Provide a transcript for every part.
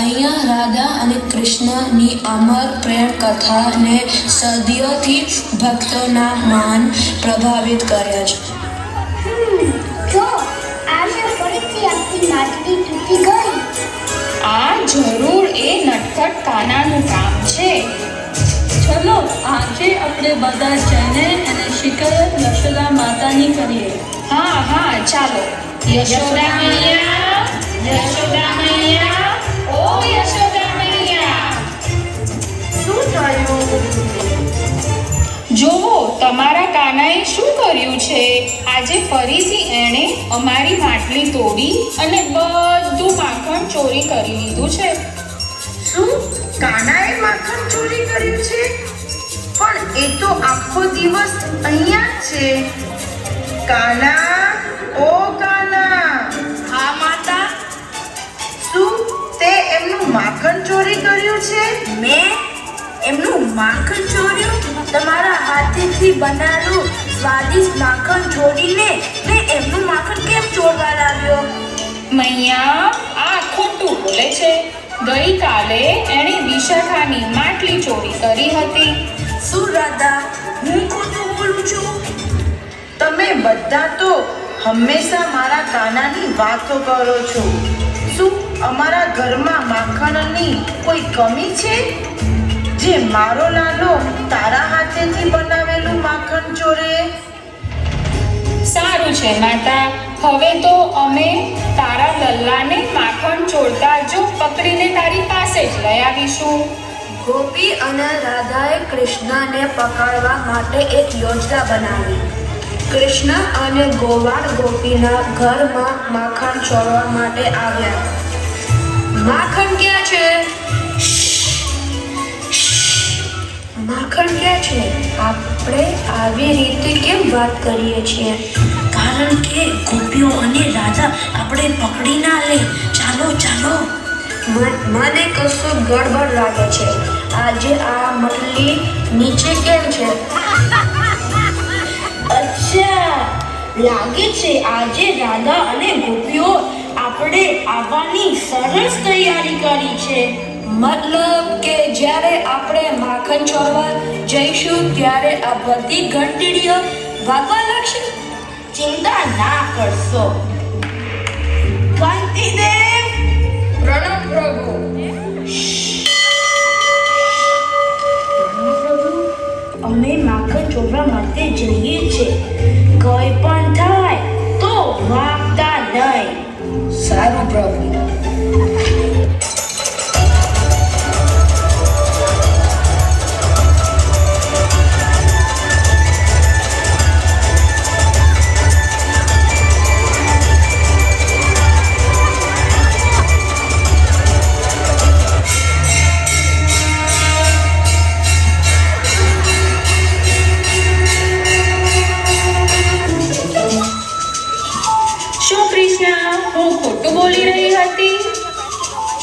અહીંયા રાધા અને કૃષ્ણની અમર પ્રેમ કથાને સદીઓથી ભક્તોના મન પ્રભાવિત કર્યા છે. જો આજે ફરીથી આપણી માટલી તૂટી ગઈ. આ જરૂર એ નટખટ કાનાનું કામ છે. ચલો આજે આપણે બધા જઈને એને શિકાયત યશોદા માતાની કરીએ. હા હા ચાલો. યશોદા મૈયા, યશોદા મૈયા, ઓ યશોદા મૈયા. શું થયું? જોવો તમારા કાનાએ શું કર્યું છે. આજે ફરીથી એણે અમારી માટલી તોડી અને બધું માખણ ચોરી કરી લીધું છે. શું કાનાએ માખણ ચોરી કર્યું છે? પણ એ તો આખો દિવસ અહીંયા જ છે. કાના, ઓ કાના. હા માતા. શું તે એમનું માખણ ચોરી કર્યું છે? મેં એમનું માખણ ચોર્યું? તમારા હાથેથી બનાવેલું સ્વાદિષ્ટ માખણ છોડીને મેં એમનું માખણ કેમ ચોરવા લાગ્યો? મૈયા આ ખોટું બોલે છે. ગઈકાલે એણે વિશાખાની માટલી ચોરી કરી હતી. શું રાધા, હું ખોટું બોલું છું? તમે બધા તો હંમેશા મારા કાનાની વાતો કરો છો. શું અમારા ઘરમાં માખણની કોઈ કમી છે જે મારો લાલો તારા હાથેથી બનાવેલું માખણ ચોરે? સારું છે માતા. હવે તો અમે તારા લલ્લાને માખણ ચોરતા જો પકડીને તારી પાસે જ લઈ આવીશું. ગોપી અને રાધાએ કૃષ્ણને પકડવા માટે એક યોજના બનાવી. કૃષ્ણ અને ગોવાળ ગોપીના ઘરમાં માખણ ચોરવા માટે આવ્યા. માખણ ક્યાં છે? માખણ ક્યાં છે? આપણે આવી રીતે કેમ વાત કરીએ છીએ? કારણ કે ગોપીઓ અને રાધા આપણે પકડી ના લે. ચાલો ચાલો. મને કશું ગડબડ લાગે છે. આજે આ મટલી નીચે કેમ છે? અચ્છા, લાગે છે આજે રાધા અને ગોપીઓ આપણે આવવાની સરસ તૈયારી કરી છે. મતલબ કે જ્યારે આપણે માખણ ચોરવા જઈશું ત્યારે આ બધી ઘંટડીઓ વાગવા લાગશે. ચિંતા ના કરશો. કાંતિદેવ, પ્રણામ પ્રભુ. અમે માખણ ચોરવા માટે જઈએ છીએ. કોઈ પણ થાય તો વાગતા નહીં. સારું પ્રભુ. શું કૃષ્ણ, હું ખોટું બોલી રહી હતી?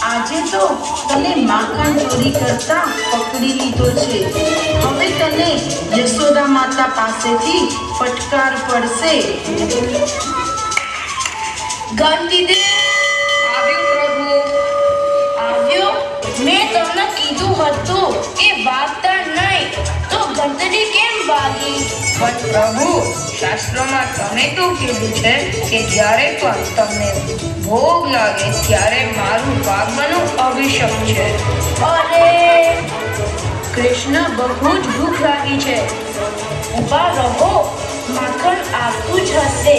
આજે તો તને માખણ ચોરી કરતા પકડી લીધો છે. હવે તને યશોદા માતા પાસેથી ફટકાર પડશે. ગાંધીદેવ આવ્યું પ્રભુ. આવ્યો. મેં તમને કીધું હતું કે વાગતા નહીં તો ઘંટડી કેમ વાગી? પણ પ્રભુ, શાસ્ત્રોમાં તમે તો કીધું છે કે જ્યારે પણ તમને ભોગ લાગે ત્યારે મારું વાગવાનું અભિષેક છે. અરે, કૃષ્ણ બહુ જ ભૂખ લાગી છે. ઊભા રહો, માખણ આવતું જ હશે.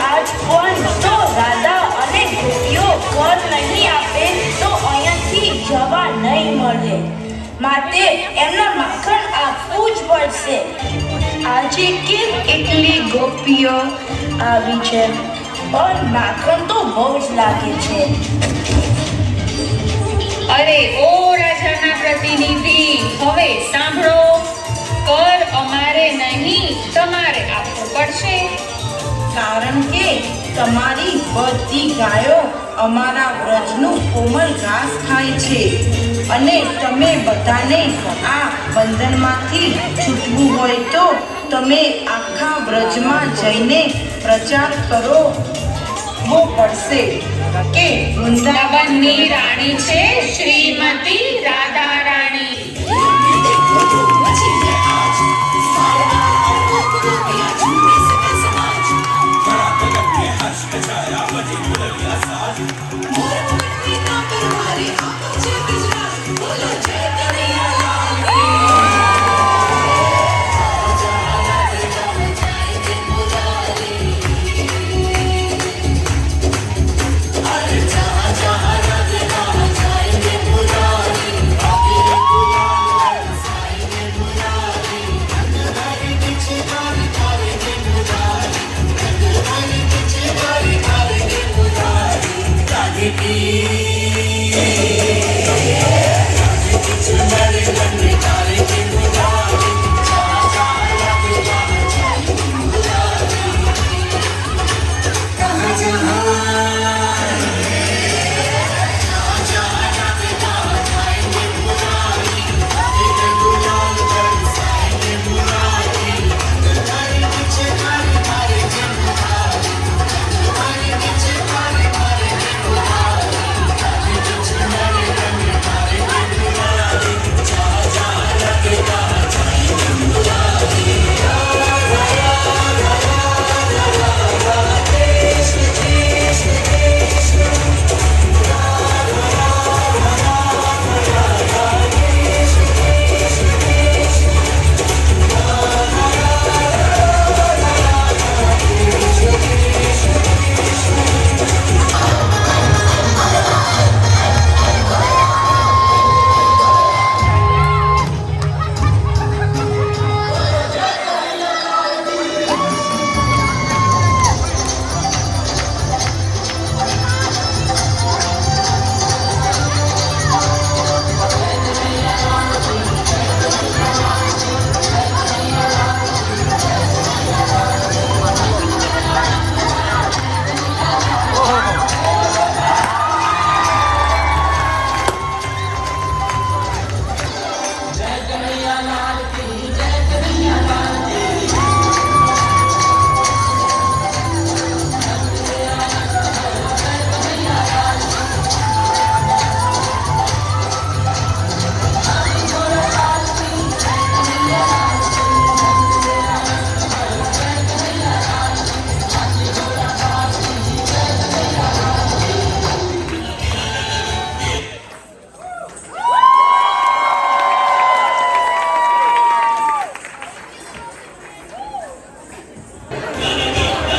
આજ પણ તો રાધા અને ગોપીઓ ઘર નહીં આપે તો અહીંયાથી જવા નહીં મળે. માટે એમના માખણ આપવું જ પડશે. આજે કેમ એટલી ગોપીઓ આવી છે? પણ માખણ તો બહુ જ લાગે છે. અરે ઓ રાજાના પ્રતિનિધિ, હવે સાંભળો. કર અમારે નહીં, તમારે આપવું પડશે. કારણ કે તમારી બધી ગાયો અમારા વ્રજનું કોમળ ઘાસ ખાય છે અને તમે બધાને આ બંધનમાંથી છૂટવું હોય તો તમે આખા વ્રજમાં જઈને પ્રચાર કરવો પડશે કે વૃંદાવનની રાણી છે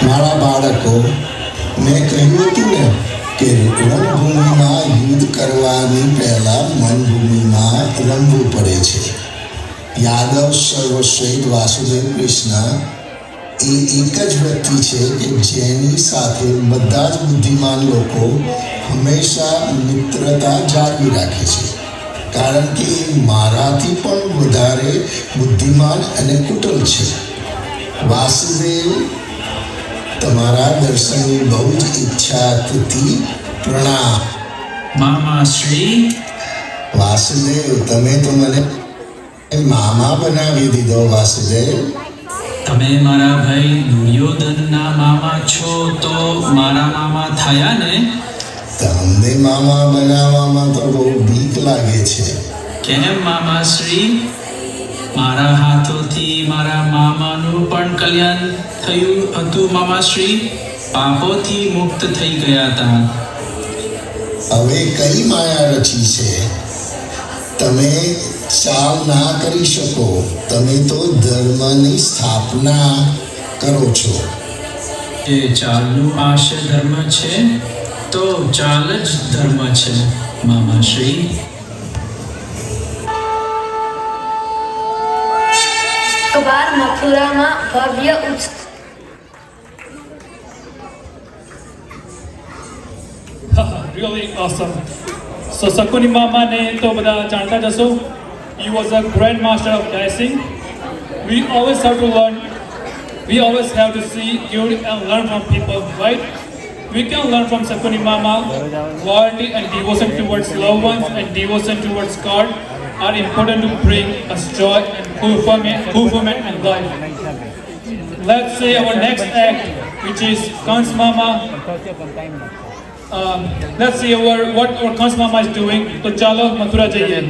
મારા બાળકો, મેં કહ્યું હતું ને કે રણભૂમિમાં યુદ્ધ કરવાની પહેલા મનભૂમિમાં રમવું પડે છે. યાદવ સર્વશ્રેષ્ઠ વાસુદેવ કૃષ્ણ એ એક જ વ્યક્તિ છે કે જેની સાથે બધા જ બુદ્ધિમાન લોકો હંમેશા મિત્રતા જાળવી રાખે છે, કારણ કે એ મારાથી પણ વધારે બુદ્ધિમાન અને કુટલ છે. વાસુદેવ, તમારા દર્શનની બહુ જ ઈચ્છા હતી. પ્રણામ. મામા શ્રી. વાસુદેવ, તમે તો મને મામા બનાવી દીધો. વાસુદેવ, તમે મારા ભાઈ દુર્યોધનના મામા છો તો મારા મામા થયા ને. તમને મામા બનાવવામાં તો બહુ બીક લાગે છે. કેમ મામા શ્રી? મારા હાથોથી મારા મામાનું પણ કલ્યાણ થયું હતું મામા શ્રી. પાપોથી મુક્ત થઈ ગયા હતા. હવે કઈ માયા રચી છે? તમે ચાલ ના કરી શકો. તમે તો ધર્મની સ્થાપના કરો છો. એ ચાલનું આશય ધર્મ છે તો ચાલ જ ધર્મ છે મામા શ્રી. એકવાર મથુરામાં ભવ્ય ઉત્સવ Really awesome. So Sakuni Mama ne to bada janta jaso. He was a grand master of dancing. We always have to learn. We always have to see good and learn from people, right? We can learn from Sakuni Mama. Loyalty and devotion towards loved ones and devotion towards God are important to bring us joy and fulfillment and life. Let's see our next act, which is Kans Mama. Let's see what our Kans Mama is doing. So chalo Mathura jaiye.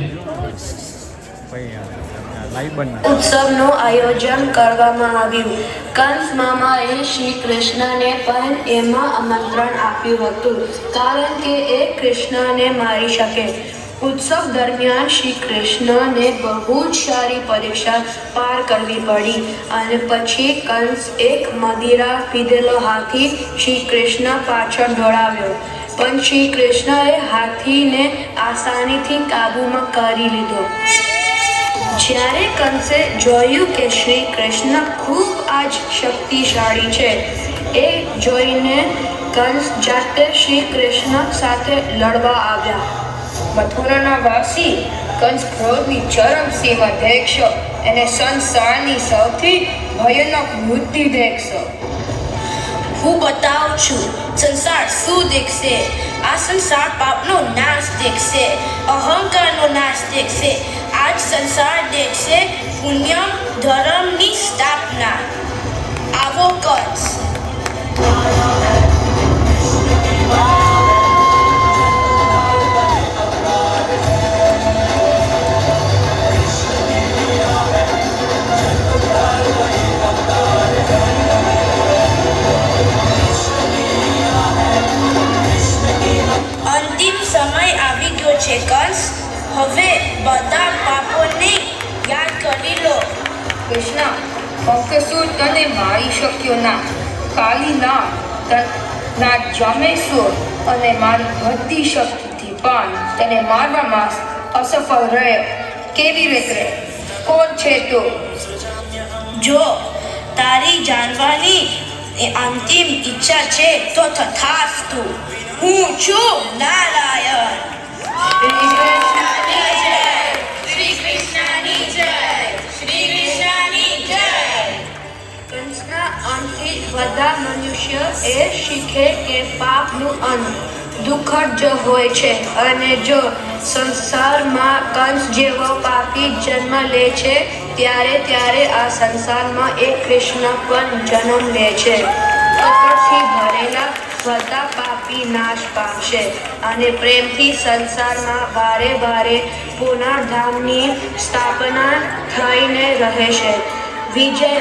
ઉત્સવનું આયોજન કરવામાં આવ્યું. કંસ મામાએ શ્રી કૃષ્ણને પણ એમાં આમંત્રણ આપ્યું હતું કારણ કે એ કૃષ્ણને મારી શકે. ઉત્સવ દરમિયાન શ્રી કૃષ્ણને બહુ જ સારી પરીક્ષા પાર કરવી પડી અને પછી કંસ એક મદિરા પીધેલો હાથી શ્રી કૃષ્ણ પાછળ દોડાવ્યો. પણ શ્રી કૃષ્ણએ હાથીને આસાનીથી કાબૂમાં કરી લીધો. જ્યારે કંસે જોયું કે શ્રી કૃષ્ણ ખૂબ આજ શક્તિશાળી છે, એ જોઈને કંસ જાતે શ્રી કૃષ્ણ સાથે લડવા આવ્યા. મથુરાના વાસી કંસ ક્રોધની ચરમસીમા દેખશો અને સંસારની સૌથી ભયાનક બુદ્ધિ દેખશો. હું બતાવું છું સંસાર શું દેખશે. આ સંસાર પાપનો નાશ દેખશે, અહંકારનો નાશ દેખશે. આજ સંસાર દેખશે પુણ્ય ધર્મની સ્થાપના. આવો કંસ. અંતિમ સમય આવી ગયો છે કંસ. હવે બધા પાપોને યાદ કરી લો. કૃષ્ણ, કંકસુર તને મારી શક્યો ના. કાલી ના જમેશ્વર અને મારી બધી શક્તિથી પણ તેને મારવામાં અસફળ રહ્યો. કેવી રીતે? કોણ છે તું? જો તારી જાણવાની અંતિમ ઈચ્છા છે તો તથાસ્તુ. હું છું નારાયણ. શ્રી કૃષ્ણની જય, શ્રી કૃષ્ણની જય, શ્રી કૃષ્ણની જય. કંસના અંતથી બધા મનુષ્ય એ શીખે કે પાપનું અંત દુઃખદ જ હોય છે અને જો સંસારમાં કંસ જેવો પાપી જન્મ લે છે ત્યારે આ સંસારમાં એક કૃષ્ણ પણ જન્મ લે છે. કપટથી ભરેલા બધા પાપી નાશ પામશે અને પ્રેમથી સંસારમાં વારે પુનર્ધામની સ્થાપના થઈને રહેશે. વિજય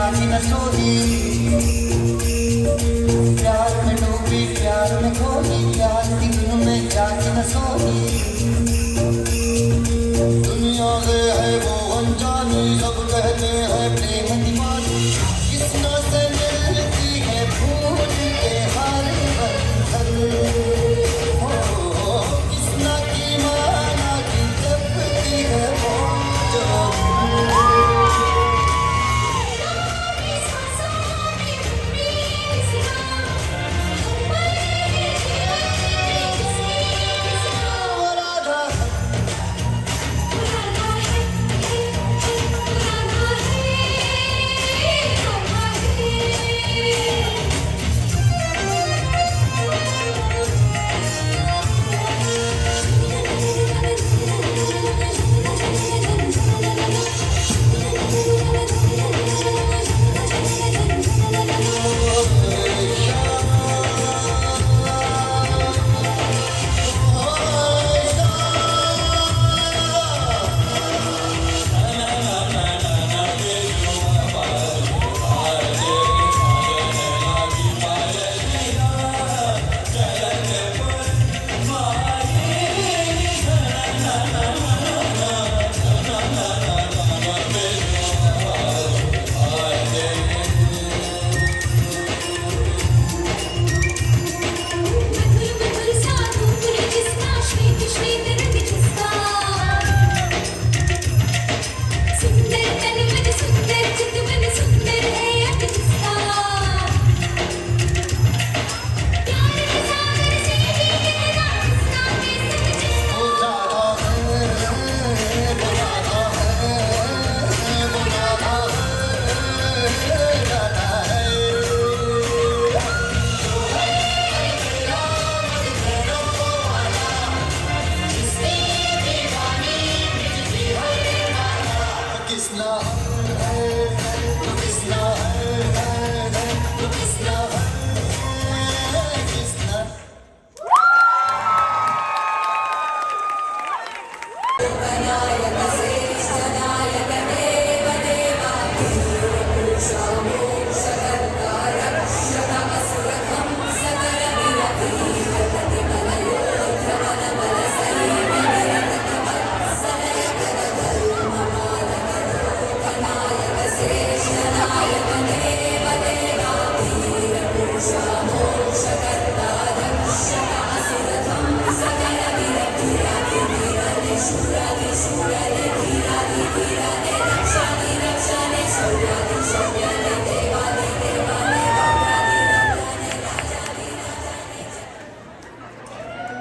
जागी न सोई, प्यार में डूबी प्यार में खोई, प्यार की धुन में जागी न सोई। दुनिया से है वो अनजानी, सब कहते हैं प्रेम दीवानी, किसना से मिलती है भूल के हाल बंधन, हो किसना की माना की जपती है वो जान।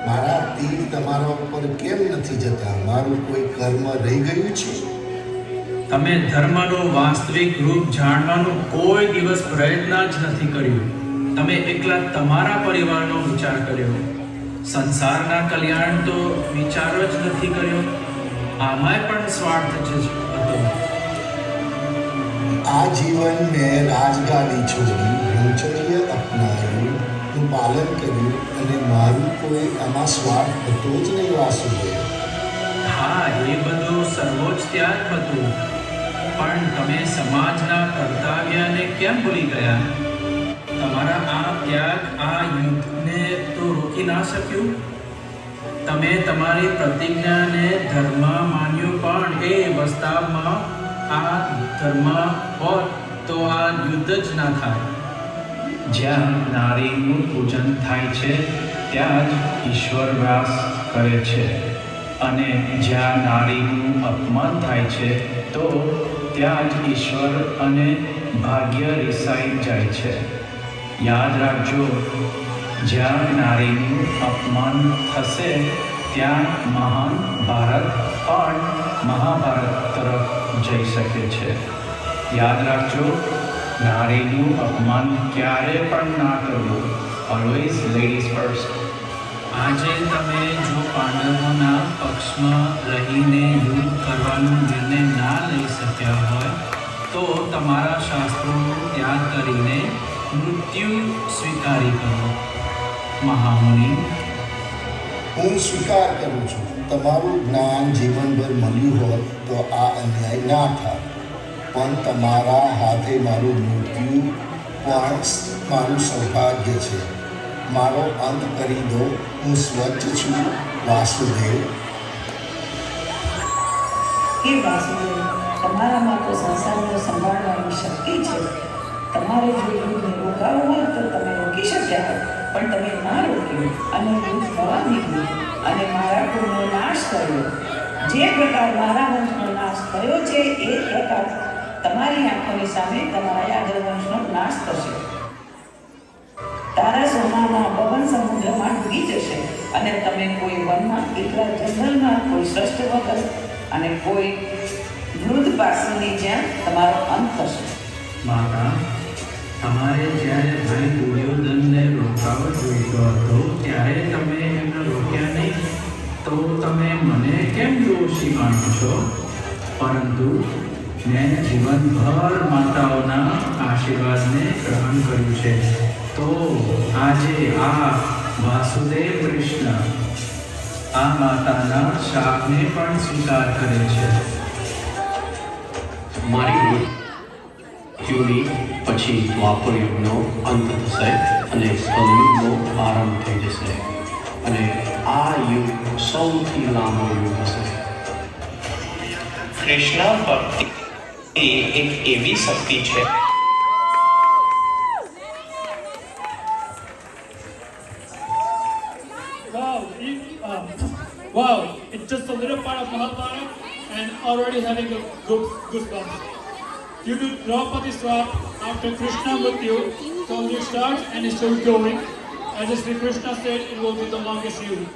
મારા તીર તમારા ઉપર કેમ નથી જતા? મારું કોઈ કર્મ રહી ગયું છે? તમે ધર્મનું વાસ્તવિક રૂપ જાણવાનો કોઈ દિવસ પ્રયત્ન જ નથી કર્યો. તમે એકલા તમારા પરિવારનો વિચાર કર્યો. સંસારના કલ્યાણ તો વિચાર જ નથી કર્યો. આમાંય પણ સ્વાર્થ જ હતો. આ જીવન મેં રાજગાદી છોડી બ્રહ્મચર્ય અપનાવ્યું, નું પાલન કર્યું અને મારું કોઈ આમાં સ્વાર્થ હતો જ નહીં વાસુદેવ. હા, એ બધું સર્વોચ્ચ ત્યાગ હતું, પણ તમે સમાજના કર્તવ્યને કેમ ભૂલી ગયા? તમારા આ ત્યાગ આ યુદ્ધને તો રોકી ના શક્યું. તમે તમારી પ્રતિજ્ઞાને ધર્મ માન્યું, પણ એ વાસ્તવમાં આ ધર્મ હોત તો આ યુદ્ધ જ ના થાય. જ્યાં નારીનું પૂજન થાય છે ત્યાં જ ઈશ્વર વાસ કરે છે, અને જ્યાં નારીનું અપમાન થાય છે તો ત્યાં જ ઈશ્વર અને ભાગ્ય રિસાઈ જાય છે. યાદ રાખજો, જ્યાં નારીનું અપમાન થશે ત્યાં મહાન ભારત પણ મહાભારત તરફ જઈ શકે છે. યાદ રાખજો, નારીનું અપમાન ક્યારે પણ ના કરવું. Always ladies first. આજે તમે જો પાંડવોના પક્ષમાં રહીને યુદ્ધ કરવાનો નિર્ણય ના લઈ શક્યા હોય તો તમારા શાસ્ત્રોનો ત્યાગ કરીને મૃત્યુ સ્વીકારી કરો. મહામુનિ, હું સ્વીકાર કરું છું, તમારું જ્ઞાન જીવનભર મળ્યું હોત તો આ અન્યાય ના થાય. પણ તમારા હાથે મારું મૃત્યુ પણ મારું સૌભાગ્ય છે. મારો અંત કરી દો. હું સ્વચ્છ છું. વાસુદેવ. હે વાસુદેવ, તમારામાં તો સંસારને સંભાળવાની શક્તિ છે. તમારે જો યુદ્ધને રોકાવું હોય તો તમે રોકી શક્યા હોત, પણ તમે ના રોક્યું અને યુદ્ધ થવા દીધું અને મારા કુળનો નાશ કર્યો. જે પ્રકાર મારા વંશનો નાશ થયો છે એ પ્રકાર તમારી આંખોની સામે તમારા યાદવ વંશનો નાશ થશે. તારા સોનામાં પવન સમુદ્રમાં ડૂબી જશે અને તમે કોઈ વનમાં એકલા જંગલમાં કોઈ શ્રેષ્ઠ વગર અને કોઈ વૃદ્ધ પાસની જેમ તમારો અંત થશે. માતા, તમારે જ્યારે ભાઈ દુર્યોધનને રોકાવો જોઈતો હતો ત્યારે તમે એમને રોક્યા નહીં, તો તમે મને કેમ દોષી માનો છો? પરંતુ મેં જીવનભર માતાઓના આશીર્વાદને ગ્રહણ કર્યું છે, તો આજે આ વાસુદેવ કૃષ્ણ આ માતાના શાપને પણ સ્વીકાર કરે છે. મારી મૃત્યુની પછી દ્વાપર યુગનો અંત થશે અને કલયુગનો આરંભ થઈ જશે અને આ યુગ સૌથી લાંબો યુગ હશે. કૃષ્ણ ભક્તિ એ એક એવી શક્તિ છે Wow, it's just a little part of Mahabharata and already having a goosebumps. Due to Draupadi's wrath, after Krishna Mrityu, the music starts and is still going. As Sri Krishna said, it will be the longest yuga.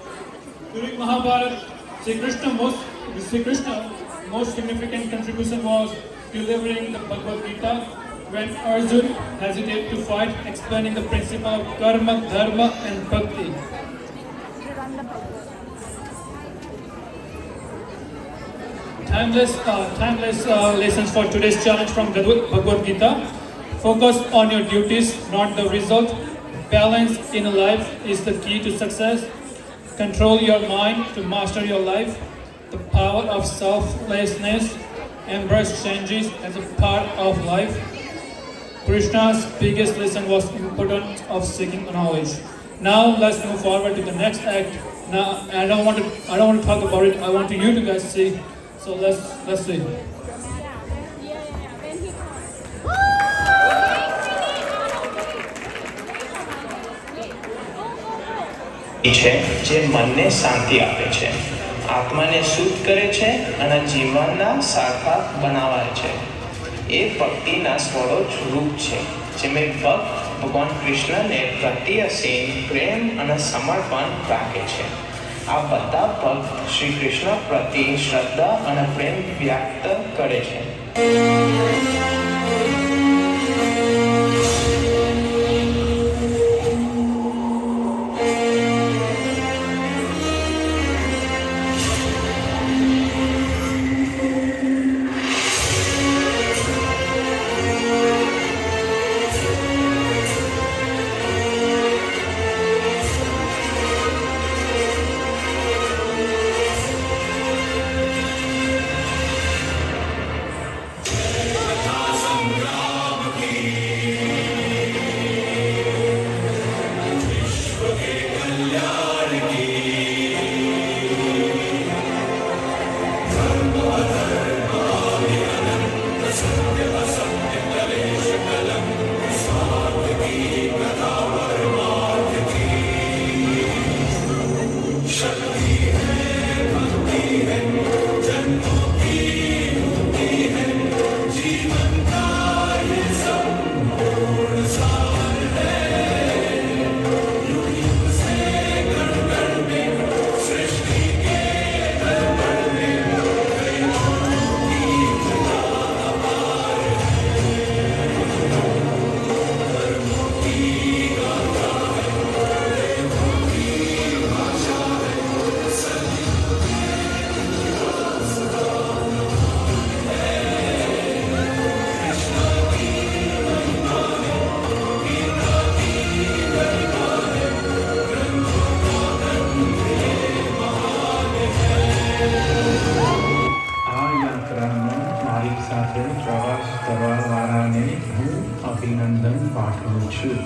During Mahabharata, Sri Krishna's most significant contribution was delivering the Bhagavad Gita when Arjun hesitated to fight, explaining the principle of karma, dharma and bhakti. Timeless lessons for today's challenge from Bhagavad Gita. Focus on your duties, not the result. Balance in life is the key to success. Control your mind to master your life. The power of selflessness. Embrace changes as a part of life. Krishna's biggest lesson was importance of seeking knowledge. Now let's move forward to the next act. Now I don't want to talk about it. I want you to guys see. So let's see. છે જે મનને શાંતિ આપે છે, આત્માને શુદ્ધ કરે છે અને જીવનના સાર્થક બનાવે છે. એ ભક્તિના સ્વરૂપ રૂપ છે, જેમાં ભક્ત ભગવાન કૃષ્ણને પ્રત્યે અસીમ પ્રેમ અને સમર્પણ રાખે છે. આ બધા ભક્ત શ્રી કૃષ્ણ પ્રત્યે શ્રદ્ધા અને પ્રેમ વ્યક્ત કરે છે. આ યાત્રાનો મારી સાથે પ્રવાસ કરવાવાળાને હું અભિનંદન પાઠવું છું.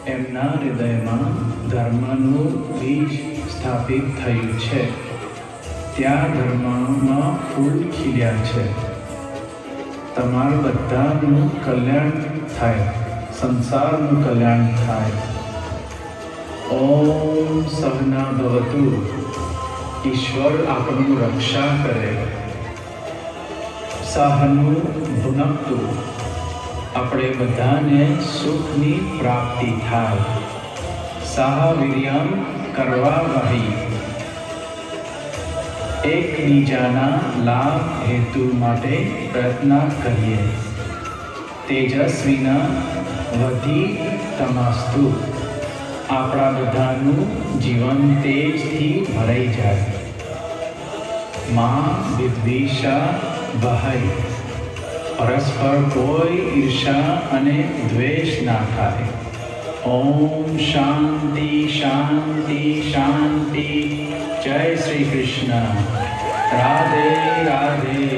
એમના હૃદયમાં ધર્મનું બીજ સ્થાપિત થયું છે. ત્યાં ધર્મમાં ફૂલ ખીલ્યા છે. તમારા બધાનું કલ્યાણ થાય, સંસારનું કલ્યાણ થાય. ઓમ સહના ભવતુ. ઈશ્વર આપણું રક્ષા કરે. સહનું ભુનક્તુ. આપણે બધાને સુખની પ્રાપ્તિ થાય. સહ વીર્યમ કરવા વહી. એકબીજાના લાભ હેતુ માટે પ્રયત્ન કરીએ. તેજસ્વીના વધી તમસ્તુ. આપણા બધાનું જીવન તેજથી ભરાઈ જાય. માં વિદ્વેષા વહાય. પરસ્પર કોઈ ઈર્ષા અને દ્વેષ ના થાય. ઓમ શાંતિ શાંતિ શાંતિ. જય શ્રી કૃષ્ણ. રાધે રાધે.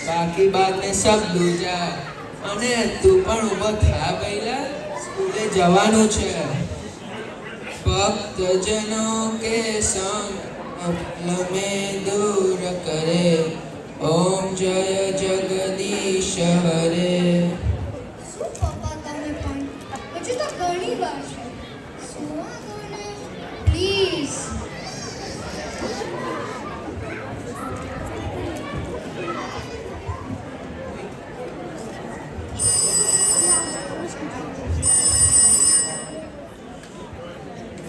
बाकी बात में सब दूजा અને તું પણ ઊભો થા પહેલા સ્કૂલે જવાનું છે. ભક્તજનો કે સંગ में दूर करे. ओम जय जगदीश हरे. શું પપ્પા તમે પણ હજુ તો ઘણી વાર છે. સુવા દો ને પ્લીઝ.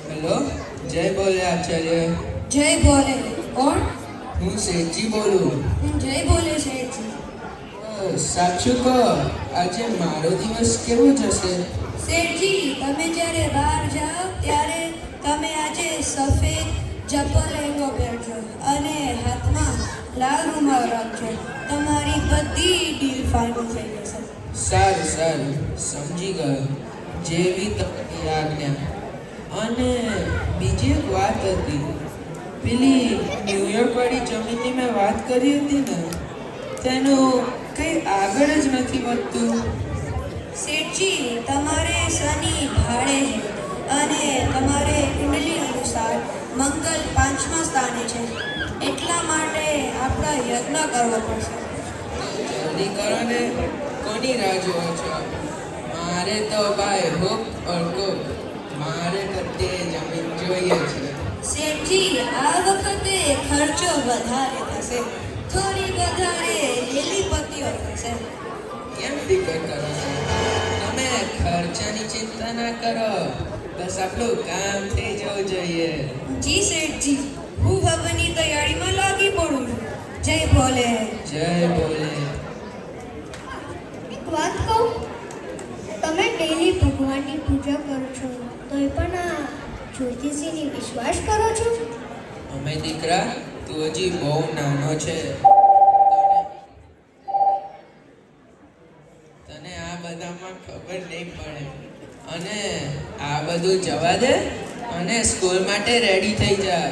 हेलो, जय बोले आचार्य. જય બોલે. કોણ? હું શેઠજી બોલું. જય બોલે શેઠજી. સાચું કહો, આજે મારો દિવસ કેવો જશે? શેઠજી, તમે જ્યારે બહાર જાઓ ત્યારે તમે આજે સફેદ ચપ્પલ લેંગો પહેરજો અને હાથમાં લાલ રૂમાલ રાખજો. તમારી બધી ડીલ ફાઇનલ થઈ જશે. સારું સારું, સમજી ગયો. જેવી તમારી આજ્ઞા. અને બીજી એક વાત હતી, પેલી ન્યુયોર્ક વાળી જમીનની મેં વાત કરી હતી ને, તેનું કંઈ આગળ જ નથી વધતું. શેઠજી, તમારે શનિ ભાડે છે અને તમારે કુંડલી અનુસાર મંગળ 5મા સ્થાને છે. એટલા માટે આપણે યજ્ઞ કરવો પડશે. જલ્દી કરો ને, કોની રાહ જોવો છો? મારે તો ભાઈ હુક ઓર કુક, મારે બધે જમીન જોઈએ છે. શેઠજી, આ વખતે ખર્ચો વધારે થશે. થોડી વધારે લીલી પત્તીઓ થશે. કેમ ફિકર કરો છો? તમે ખર્ચાની ચિંતા ના કરો, બસ આપણું કામ થઈ જવું જોઈએ. જી શેઠજી, હું હવનની તૈયારીમાં લાગી પડું છું. જય ભોલે. જય ભોલે. એક વાત કહું, તમે ડેલી ભગવાનની પૂજા કરો છો તોય પણ આ જ્યોતિષીની વિશ્વાસ કરો છો? અમે દીકરા, તું હજી બહુ નાનો છે. તને આ બધામાં ખબર નહીં પડે. અને આ બધું જવા દે અને સ્કૂલ માટે રેડી થઈ જા.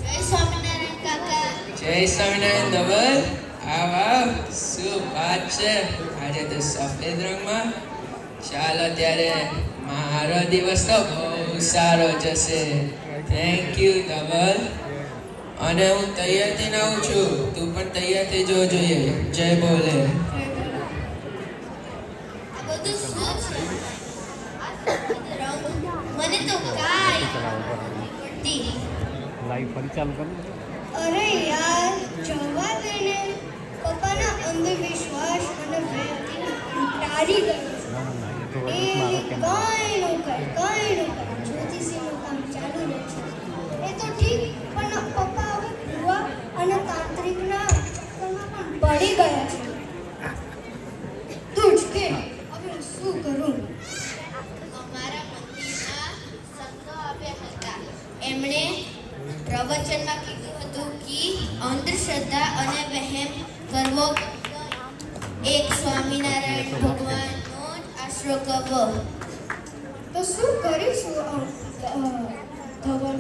જય સ્વામિનારાયણ કાકા. જય સ્વામિનારાયણ ધવલ. આવ આવ, શું વાત છે આજે તો સફેદ રંગમાં. ચાલો ત્યારે, મારો દિવસ તો બહુ સારો જશે. Thank you Dhaval. અને હું તૈયાર થઈને આવું છું, તું પણ તૈયાર થઈ જવો જોઈએ. જય બોલે. આ બધું શું છે? આ સફેદ રંગ મને તો કાંઈ પડતી નહીં. અરે યાર, જવા દે ને. પપ્પાના અંધવિશ્વાસ અને ભયથી કંટાળી ગયો છું. કાંઈનું જ્યોતિષીનું કામ ચાલુ રહે છે. એ તો ઠીક, પણ પપ્પા હવે ભૂવા અને તાંત્રિકના ચક્કરમાં પણ પડી ગયા છે. તું જ કે હવે શું કરું? અમારા મંદિરમાં સંતો આવ્યા હતા. એમણે પ્રવચનમાં કીધું હતું કે અંધશ્રદ્ધા અને વહેમ કરવો એક સ્વામિનારાયણ ભગવાનનો જ આશરો કરવો. તો શું કરીશું ધવલ?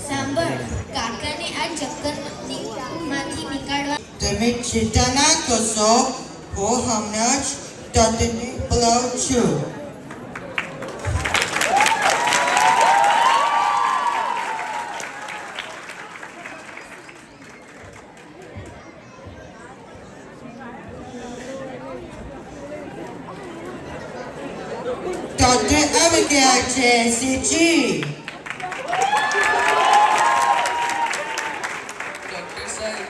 સાંભળ, કાકાને આ ચક્કરમાંથી નીકાળવા તમે ચિંતા ના કરશો, હું હમણાં જ તત્ને બોલાવું છું. તત્ને આવી ગયા છે સીજી. ડોક્ટર સાહેબ,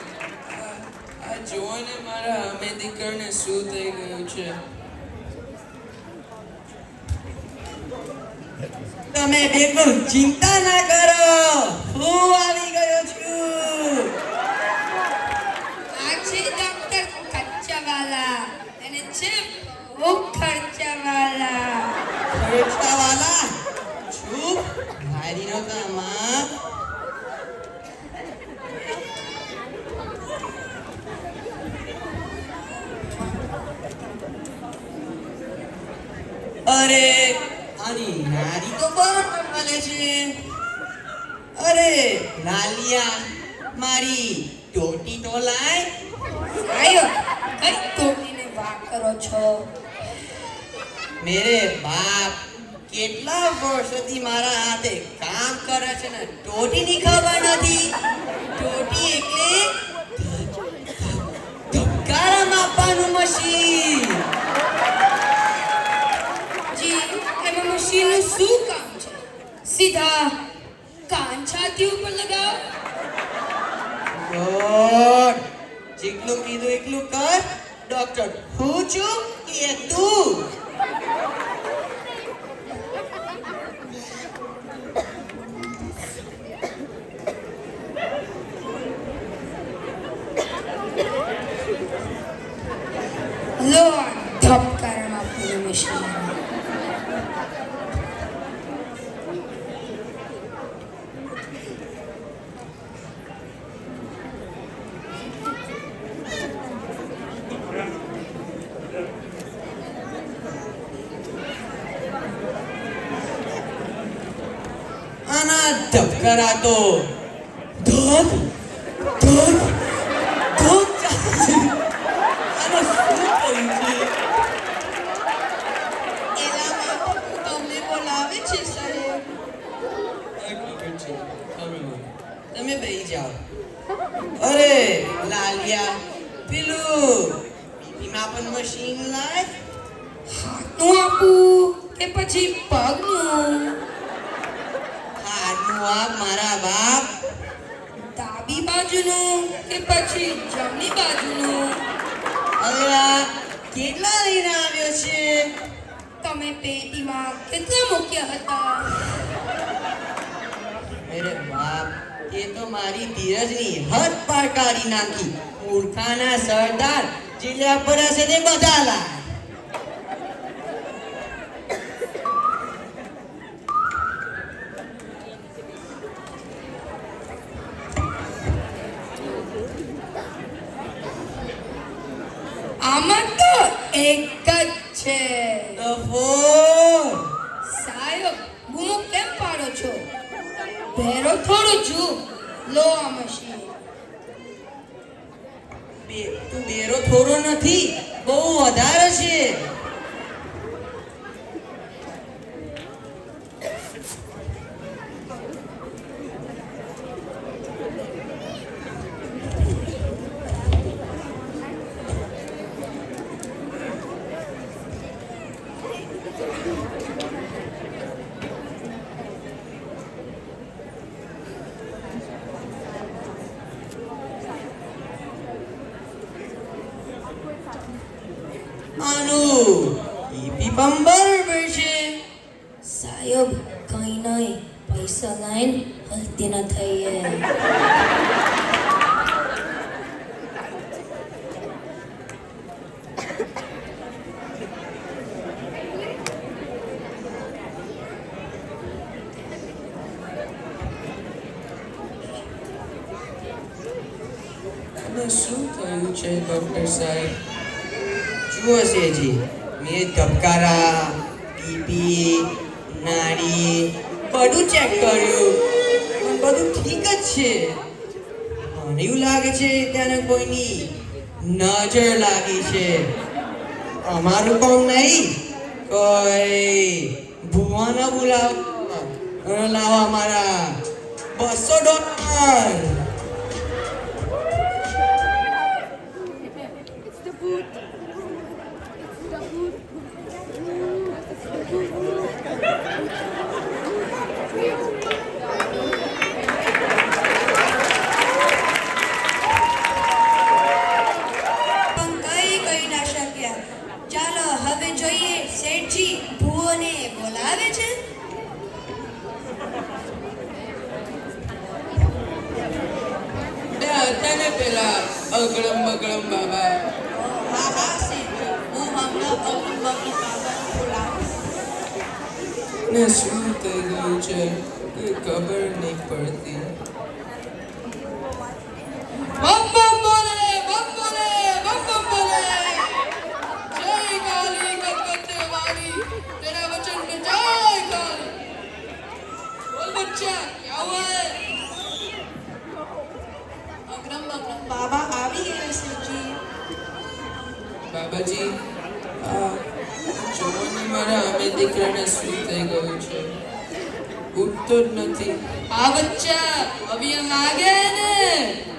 આ જુઓ ને, મારા અમે દીકરાને શું થઈ ગયું છે. તમે બિલકુલ ચિંતા ના કરો, હું આવી ગયો છું. આ છે ડોક્ટર ખર્ચાવાલા અને છે બહુ ખર્ચાવાલા. ખર્ચાવાલા ચૂપ, મારી નો કામ. અરે આની નારી તો બરાબર મળે છે. અરે લાલિયા, મારી ટોટી તો લાય. આયો, કઈ ટોટીને વાત કરો છો? મેરે બાપ કેટલા વર્ષોથી મારા હાથે કામ કરે છે ને ટોટીની ખબર નથી. ટોટી એટલે ધબકારા માપવાનું મશીન. જી, એમાં મશીનનું શું કામ છે? સીધા કાન છાતી ઉપર લગાવો. ગોડ, જેટલું કીધું એટલું કર. ડોક્ટર હું છું કે તું? ધબકારા તો ધોધ ધોધ ધોધ ચાલે. આનો શું થયું છે? એલામાં તમને બોલાવે છે સાહેબ. ખબર છે, ખબર મને. તમે બેસી જાઓ. અરે લાલિયા, પેલું બીપીમાં પણ મશીન લાય. હાથનું આપું કે પછી પગનું? હાથનું આપ મારા બાપ. ડાબી બાજુનું કે પછી જમણી બાજુનું? હવે આ કેટલા લઈને આવ્યો છે? તમે પેટીમાં કેટલા મૂક્યા હતા? અરે બાપ, એ તો મારી ધીરજની હદ પાર કાઢી નાખી. મૂર્ખાના સરદાર જિલ્લા પર હશે તે બધા લાય. આમાં તો એક જ છે. સાહેબ, બૂમો કેમ પાડો છો? ભેરો થોડું છું. લો આ મશીન. તું બેરો થોડો નથી, બહુ વધારે છે. આનું બીપી પણ બરાબર છે. સાહેબ, કઈ નહીં. પૈસા લઈને હલતી ન થઈએ. શું થયું છે ડોક્ટર સાહેબ? જુઓ શેઠજી, મેં ધબકારા, બીપી, નાડી બધું ચેક કર્યું, પણ બધું ઠીક જ છે. મને એવું લાગે છે ત્યારે કોઈની નજર લાગી છે. અમારું કામ નહીં, કોઈ ભુવાને બોલાવો, લાવો અમારા $200. ચાલો હવે જોઈએ શેઠજી ભૂઓને બોલાવે છે. હતા ને પેલા અગડમ બગડમ બાબા. હા હા શેઠજી, હું હમણાં અગડમ બગડમ બાબાને બોલાવું. ને શું થઈ ગયું છે એ ખબર નહીં પડતી. બમ બમ બોલે, બમ બોલે, બમ બમ બોલે. જય કાલી કલકત્તે વાલી, તેરા વચન में जय काली. बोल बच्चा, क्या हुआ है? अगरम बगरम बाबा આવી ગયા શેઠજી. બાબાજી, આ જોને મારા અમે દીકરાને શું થઈ ગયું છે? ઉઠતો જ નથી. हाँ बच्चा, अभी हम आ गए ने.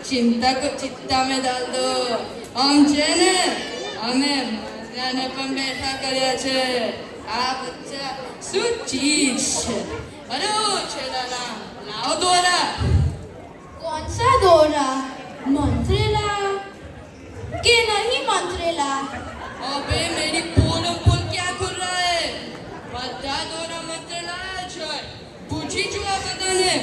चिंता को चित्ता में डाल दो. हम છે ને, અમે બધાને પણ બેઠા કર્યા છે. આ બચ્ચા શું ચીજ છે? અરે ઓ છેલાલા, લાવો દોરા. कौन सा दौरा? मंत्रेला के नहीं मंत्रेला? अबे मेरी पोलो पोल क्या कर रहा है? બધા દોરા મંત્રેલા છે. પૂછી જો આ બધાને.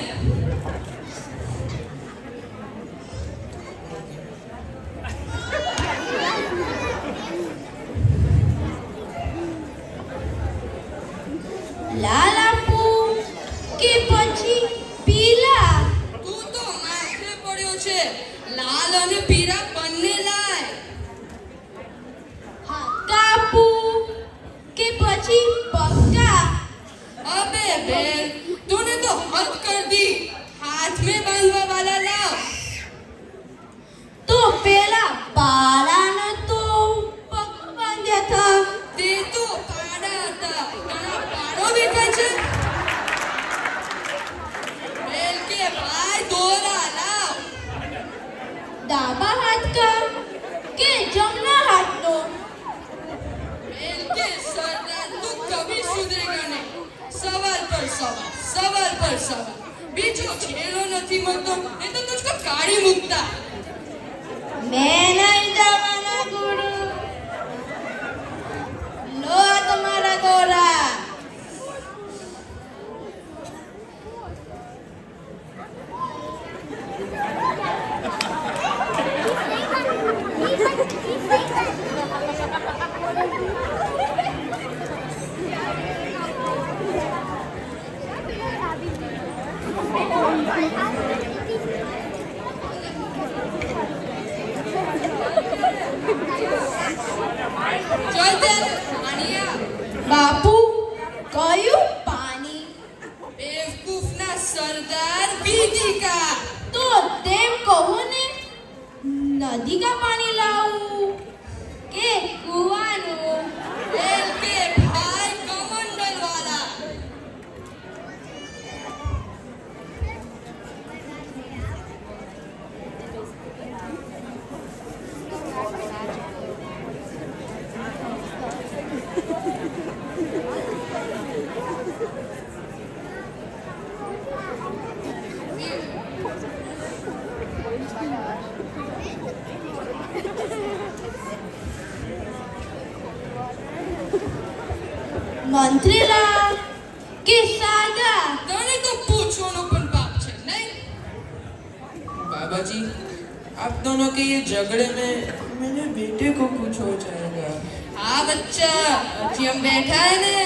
लाल आपू के પછી પીલા? તું તો માથે પડ્યો છે. લાલ અને પીળા બંને લાય. હા કાપુ કે પછી પક્કા? अबे बे, तूने तो हद कर दी. સવાલ પર સવાલ, બીજો છેડો નથી મળતો એ તો તુજકો કાઢી મૂકતા. मैं नहीं जवाना गुरु, लो तुम्हारा गोरा. बापू कયું પાણી? બેવકૂફના સરદાર બીજી કા. તો તેમ કહો ને, નદી કા પાણી લાવું કે કુવાનું? એલ કે ભાઈ કમંડલ વાલા. મંત્રીલા કે સાદા? તને તો પૂછવાનો પણ પાપ છે નહીં? बाबा जी, आप दोनों के ये झगड़े में मेरे बेटे को कुछ हो जाएगा. हाँ बच्चा, अभी हम बैठा है ने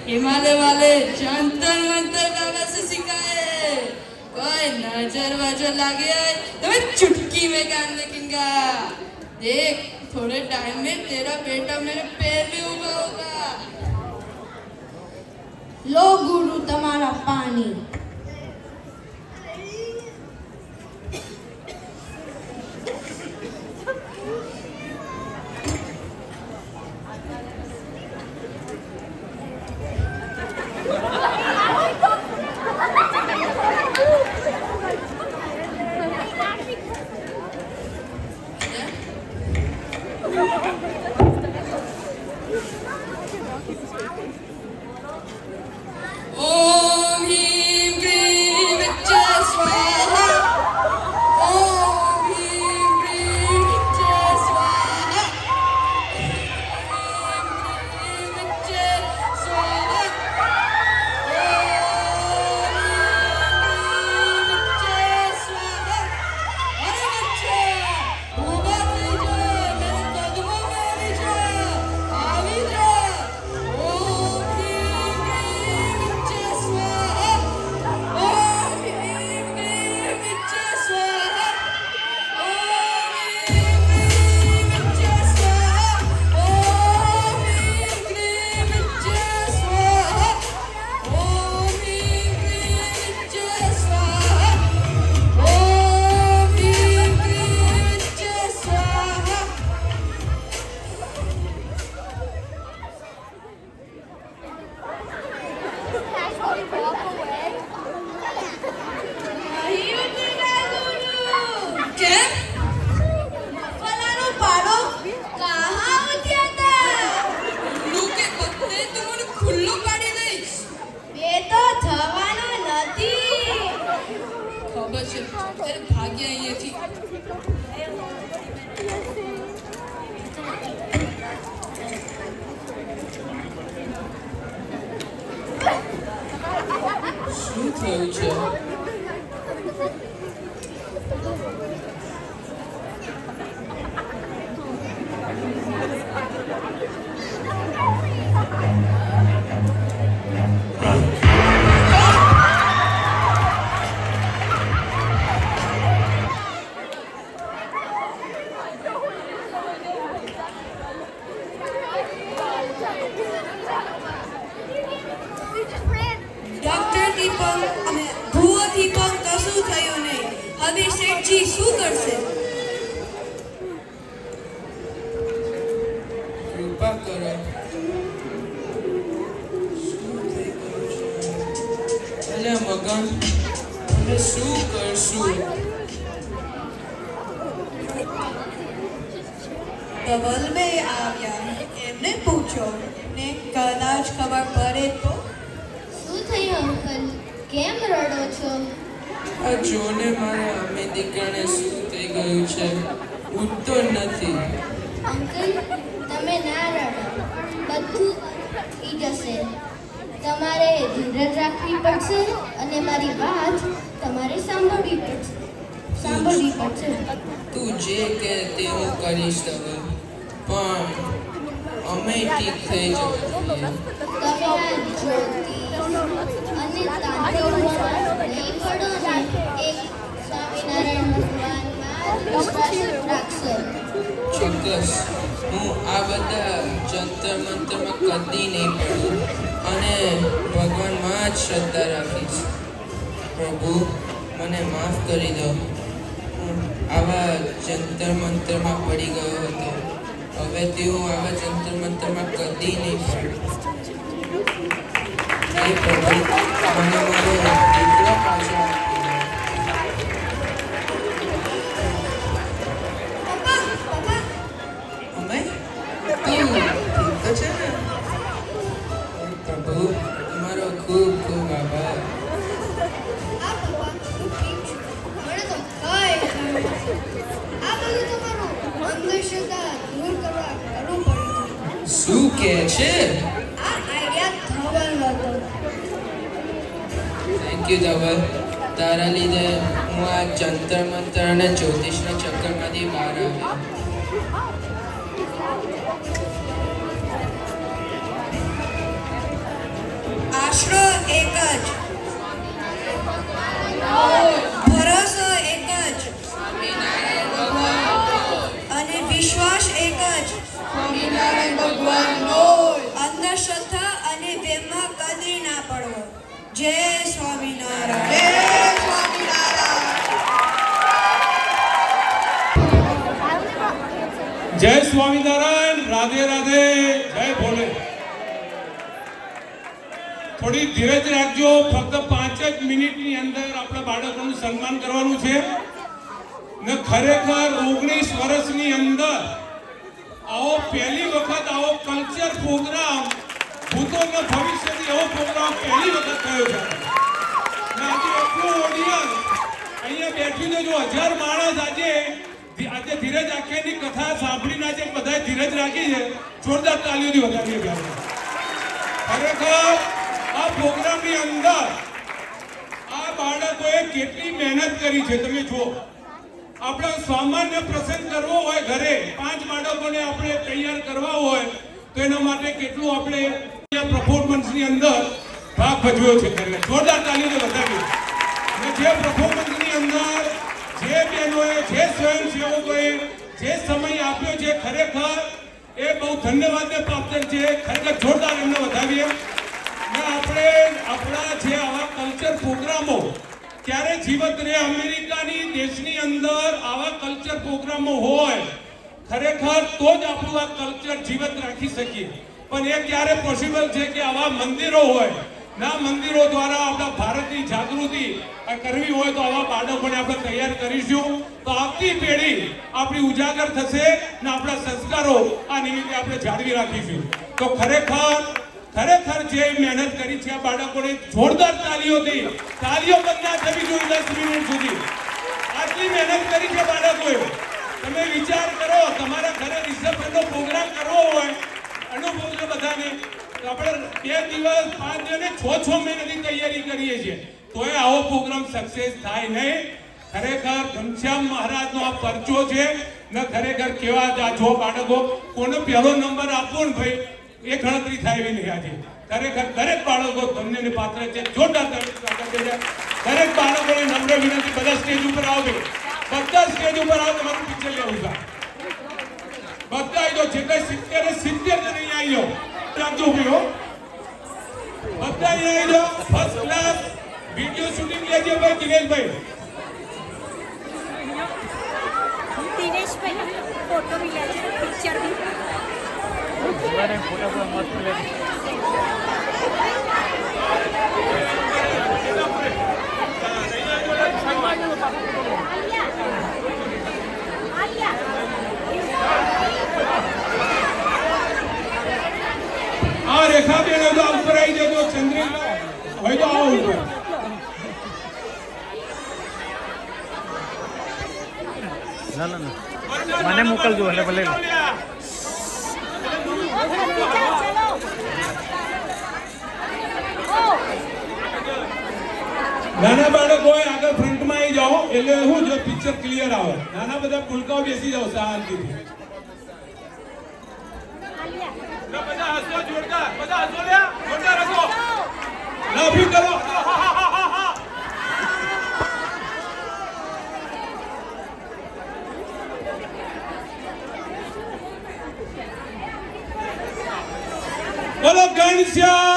हिमालय वाले जंतर मंतर बाबा से सिखाए. कोई नजर वजर लगे तो मैं चुटकी में कान लेकिनगा. देख थोड़े टाइम में तेरा बेटा मेरे पैर भी उगा होगा. લો ગુરુ તમારા પાણી. ओम ह्रीं क्लीं विच्चे स्वाहा. ओम ह्रीं क्लीं विच्चे स्वाहा. ओम ह्रीं क्लीं विच्चे स्वाहा. ओम ह्रीं क्लीं विच्चे स्वाहा. अरे बच्चा ऊभा થઈ જા, मेरे कदमों में આવી જા, આવી જા. ओम ह्रीं क्लीं विच्चे स्वाहा. ओम ह्रीं क्लीं विच्चे स्वाहा. ओम ह्रीं क्लीं विच्चे स्वाहा. ओम ह्रीं क्लीं विच्चे स्वाहा. ओम ह्रीं क्लीं विच्चे स्वाहा. ओम ह्रीं क्लीं विच्चे स्वाहा. નહીં ઉતરેગા ગુરુ. કેમ? ફલાનો પાડો કહાં ઉઠ્યા હતા? ઉલ્લુ કે પત્તે તો મને ખુલ્લો પાડી દઈશ. બે તો થવાનો નથી. ખબર છે ત્યારે ભાગ્ય અહીંયાથી. શું થયું છે? ડોક્ટર દીપક અને ભૂવો દીપક કશું થયું નહીં. હવે શેઠજી શું કરશે? કૃપા કરો. શું થઈ ગયું છે? અલ્યા મગન, અમે શું કરશું? ધવલભાઈ આવ્યા, એમને પૂછો ને કદાચ ખબર પડે તો. શું થયું અંકલ? કેમ રડો છો? આ જોને મારા અમે દીકરાને શું થઈ ગયું છે, ઉઠતો નથી. અંકલ, તમે ના રડો, બધું થઈ જશે. તમારે ધીરજ રાખવી પડશે અને મારી વાત તમારે સાંભળવી પડશે. તું જે કે તે હું કરીશ હવે, પણ અમે ઠીક થઈ જવું જોઈએ. તમે આ જ્યોતિષ અને તાંત્રિકોમાં નહીં પડો ને. એક સ્વામિનારાયણ ભગવાનમાં વિશ્વાસ રાખશો. ચોક્કસ, હું આ બધા જંતર મંતરમાં કદી નહીં પડું અને ભગવાનમાં જ શ્રદ્ધા રાખીશ. પ્રભુ, મને માફ કરી દો. હું આવા જંતર મંતરમાં પડી ગયો હતો. હવેથી હું આવા જંતર મંતરમાં કદી નહીં પડું. હે પ્રભુ, મને મારો દીકરો પાછો આપી દો. અમે તું ઠીક તો છે ને? પ્રભુ, તમારો ખૂબ ખૂબ આભાર. આ પપ્પા, હું ઠીક છું. મને તો કાંઈ ખબર નથી. આ બધું તમારું અંધશ્રદ્ધા દૂર કરવા કરવું પડ્યું. શું કહે છે? આ આઈડિયા ધવલનો હતો. Thank you Dhaval. તારા લીધે હું આ જંતર મંતર અને જ્યોતિષના ચક્કરમાંથી બહાર આવ્યો. આશરો એક જ, ભરોસો એક જ, અને વિશ્વાસ એક જ. અંધશ્રદ્ધા અને વેમમાં કદી ના પડવો. જય સ્વામિનારાયણ. જય સ્વામિનારાયણ. રાધે રાધે. જય ભોલે. થોડી ધીરજ રાખજો. ફક્ત 5 જ મિનિટની અંદર આપણા બાળકોનું સન્માન કરવાનું છે ને ખરેખર 19 વર્ષની અંદર આવો પહેલી વખત આવો કલ્ચર પ્રોગ્રામ, ભૂતોના ભવિષ્યથી એવો પ્રોગ્રામ પહેલી વખત થયો છે. ને આજે એટલું ઓડિયન્સ અહીંયા બેઠું છે. જો 1000 માણસ આજે ધીરજ આખ્યાનની કથા સાંભળીને આજે બધાએ ધીરજ રાખી છે. જોરદાર તાલીઓથી વધાવીએ આપણે. ખરેખર આ પ્રોગ્રામની અંદર આ બાળકોએ કેટલી મહેનત કરી છે તમે જુઓ. આપણે સામાન્ય પ્રસંગ કરવો હોય ઘરે, 5 બાળકોને આપણે તૈયાર કરવા હોય તો એના માટે કેટલું આપણે પરફોર્મન્સની અંદર ભાગ ભજવ્યો છે. જોરદાર તાલીઓ વધાવી. અને જે પરફોર્મન્સની અંદર જે બહેનોએ, જે સ્વયંસેવકોએ જે સમય આપ્યો છે, ખરેખર એ બહુ ધન્યવાદને પાત્ર છે. ખરેખર જોરદાર એમને વધાવીએ. ને આપણે આપણા જે આવા કલ્ચર પ્રોગ્રામો ક્યારે જીવત રહે. અમેરિકાની દેશની અંદર આવા કલ્ચર પ્રોગ્રામો હોય ખરેખર તો જ આપણું આ કલ્ચર જીવત રાખી શકીએ. પણ એ ક્યારે પોસિબલ છે કે આવા મંદિરો હોય ના, મંદિરો દ્વારા આપણા ભારતની જાગૃતિ કરવી હોય તો આવા બાળકોને આપણે તૈયાર કરીશું તો આવતી પેઢી આપણી ઉજાગર થશે ને આપણા સંસ્કારો આ નિમિત્તે આપણે જાળવી રાખીશું. તો ખરેખર જે મહેનત કરી છે આ બાળકોને જોરદાર તાલીઓ બંધ ના થવી જોઈએ. 10 મિનિટ સુધી આટલી મહેનત કરી છે બાળકોએ. તમે વિચાર કરો, તમારા ઘરે રિસેપ્શનનો પ્રોગ્રામ કરવો હોય, અનુભવ છે બધાને, તો આપણે 2 દિવસ 5 દિવસ 6 મહિનાની તૈયારી કરીએ છીએ તોય આવો પ્રોગ્રામ સક્સેસ થાય નહીં. ખરેખર ઘનશ્યામ મહારાજનો આ પરચો છે ને ખરેખર કેવા આ જો બાળકો કોને પહેલો નંબર આપવો ને ભાઈ એ ગણતરી થાય એવી નહીં. આજે ખરેખર દરેક બાળકો ધન્યને પાત્ર છે. જોરદાર દરેક બાળકોને નમ્ર વિનંતી, બધા સ્ટેજ ઉપર આવો. બધા સ્ટેજ ઉપર આવો. તમારું પિક્ચર લેવું છે. બધા આવી જાઓ. જે કઈ 70 ને નહીં આવી જાઓ. રાખજો ભાઈઓ. બધા અહીંયા આવી જાઓ. ફર્સ્ટ ક્લાસ વિડીયો શૂટિંગ લેજો ભાઈ. દિનેશભાઈ ફોટો भी ले पिक्चर भी फोटो पूरा मस्त ले रेखा बेन जो ऊपर आई जाए चंद्रिका भाई तो आओ ऊपर મને મોકલજો એટલે ભલે નાના બાળકો આગળ ફ્રન્ટમાં આવી જાઓ એટલે શું જો પિક્ચર ક્લિયર આવે. નાના બધા પુલકાઓ બેસી જાઓ શાંતિથી. બધા હસો જોરદાર, બધા હસો લ્યા, જોરદાર હસો. લાભી કરો. બોલો ઘનશ્યામ